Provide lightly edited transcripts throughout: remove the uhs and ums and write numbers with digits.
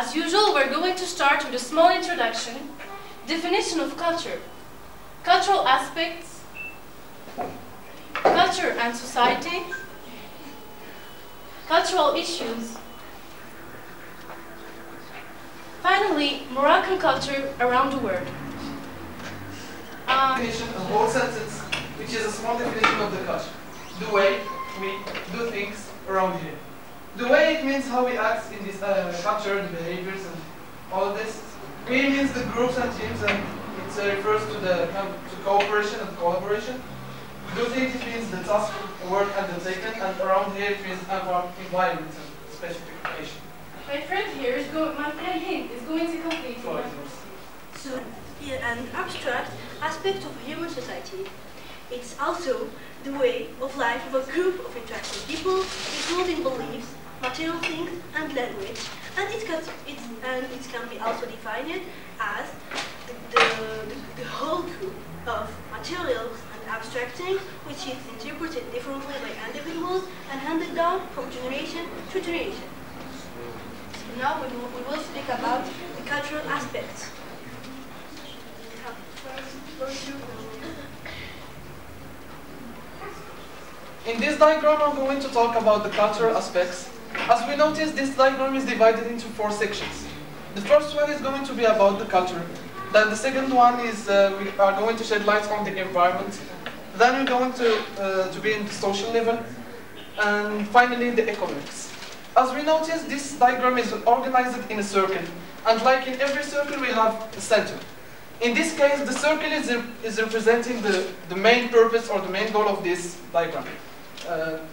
As usual, we're going to start with a small introduction, definition of culture, cultural aspects, culture and society, cultural issues, finally, Moroccan culture around the world. Definition, a whole sentence, which is a small definition of the culture. The way we do things around here. The way it means how we act in this culture, the behaviors and all of this. We means the groups and teams, and it refers to the cooperation and collaboration. Do things, it means the task, work undertaken, and around here it means environment and specification. My friend here is going to complete. So, an abstract aspect of human society. It's also the way of life of a group of interacting people, including beliefs, material things, and language. And it can be also defined as the whole group of materials and abstract things, which is interpreted differently by individuals and handed down from generation to generation. So now we will speak about the cultural aspects. In this diagram, I'm going to talk about the cultural aspects. As we notice, this diagram is divided into 4 sections. The first one is going to be about the culture. Then the second one is we are going to shed light on the environment. Then we're going to be in the social level. And finally, the economics. As we notice, this diagram is organized in a circle. And like in every circle, we have a center. In this case, the circle is representing the main purpose or the main goal of this diagram.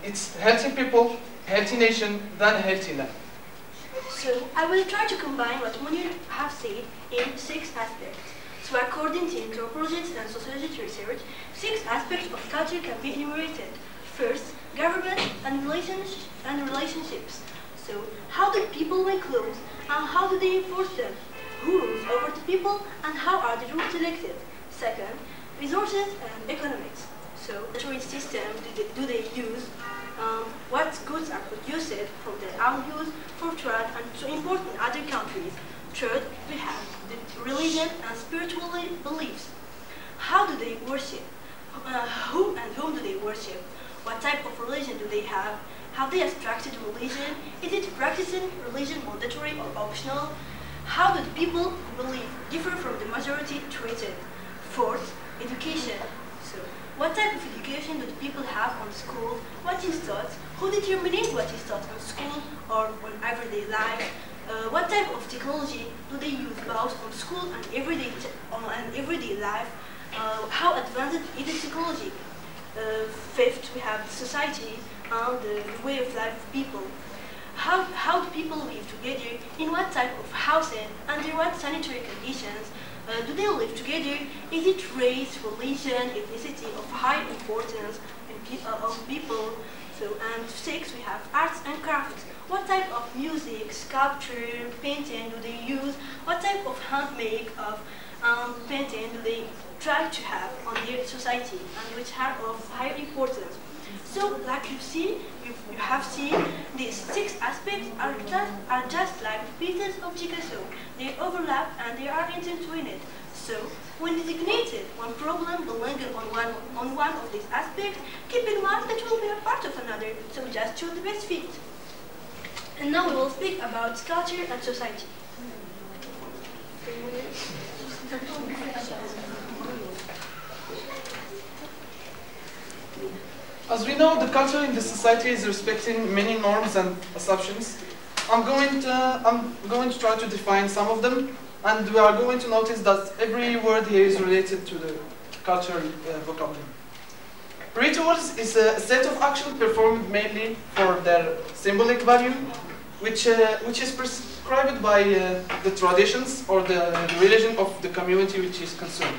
It's healthy people, healthy nation, then healthy land. So I will try to combine what Munir have said in 6 aspects. So according to anthropologists and sociologists research, 6 aspects of culture can be enumerated. First, government and relationships. So how do people make laws and how do they enforce them? Who rules over the people and how are the rules elected? Second, resources and economics. So, the trade system do they use? What goods are produced from their own use for trade and to import in other countries? Third, we have the religion and spiritual beliefs. How do they worship? Who and whom do they worship? What type of religion do they have? Have they abstracted religion? Is it practicing religion mandatory or optional? How do the people who believe differ from the majority treated? Fourth, education. So, what type of education do the people have on school? What is taught? Who determines what is taught on school or on everyday life? What type of technology do they use both on school and everyday life? How advanced is the technology? Fifth, we have society and the way of life of people. How do people live together? In what type of housing? Under what sanitary conditions? Do they live together? Is it race, religion, ethnicity of high importance of people? So, and 6, we have arts and crafts. What type of music, sculpture, painting do they use? What type of handmade of painting do they try to have on their society and which are of higher importance? So, like you have seen, these 6 aspects are just like pieces of jigsaw. They overlap and they are intertwined. So, when designated one problem belonging on one of these aspects, keep in mind that will be a part of another. So, just choose the best fit. And now we will speak about culture and society. As we know, the culture in the society is respecting many norms and assumptions. I'm going to try to define some of them, and we are going to notice that every word here is related to the cultural vocabulary. Rituals is a set of actions performed mainly for their symbolic value, which is prescribed by the traditions or the religion of the community which is concerned.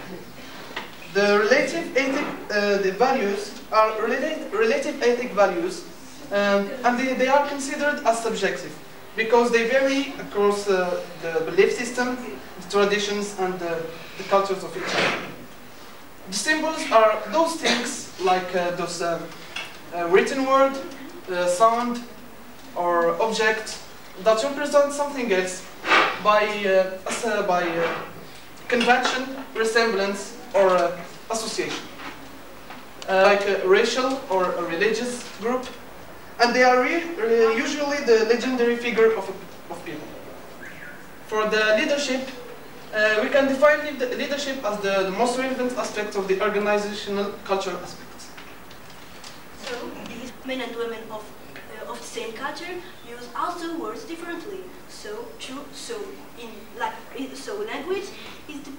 The relative ethic values are relative ethic values, and they are considered as subjective because they vary across the belief system, the traditions, and the cultures of each other. The symbols are those things like those written word, sound, or object that represent something else by convention, resemblance, or association, like a racial or a religious group, and they are usually the legendary figure of people. For the leadership, we can define leadership as the most relevant aspect of the organizational cultural aspect. So these men and women of the same culture use also words differently. So language is the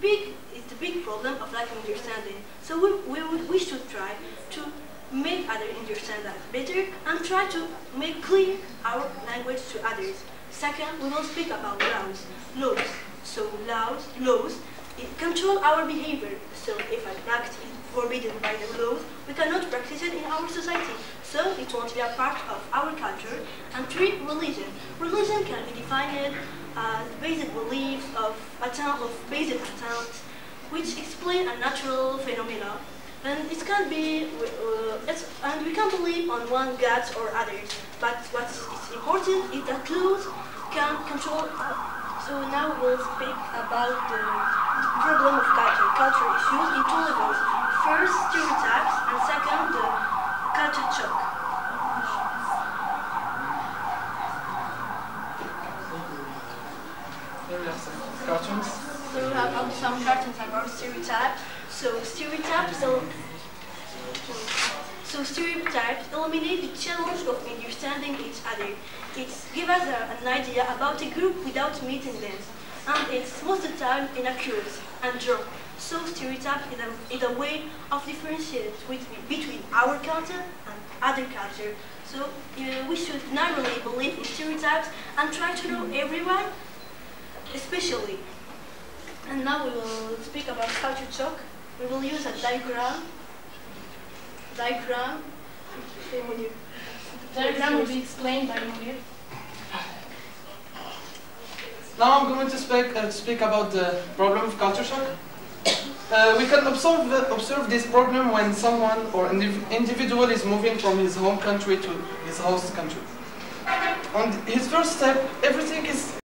big problem of lack of understanding. So we should try to make others understand us better and try to make clear our language to others. Second, we will speak about laws. So laws control our behavior. So if an act is forbidden by the laws, we cannot practice it in our society. So it won't be a part of our culture. And three, religion. Religion can be defined as basic beliefs of basic attempts which explain a natural phenomena. And it can be, and we can believe on one God or others. But what's important is that laws can control. So now we'll speak about the problem of culture issues in two levels. First, stereotypes, and second, the culture shock. There we have some cartoons. So we have some cartoons about stereotypes. So stereotypes eliminate the challenge of understanding each other. It gives us an idea about a group without meeting them, and it's most of the time inaccurate and wrong. So stereotype is a way of differentiating between our culture and other culture. So we should not really believe in stereotypes and try to know everyone, especially. And now we will speak about culture shock. We will use a diagram. Diagram will be explained by Munir. Now I'm going to speak about the problem of culture shock. We can observe this problem when someone or an individual is moving from his home country to his host country. On his first step, everything is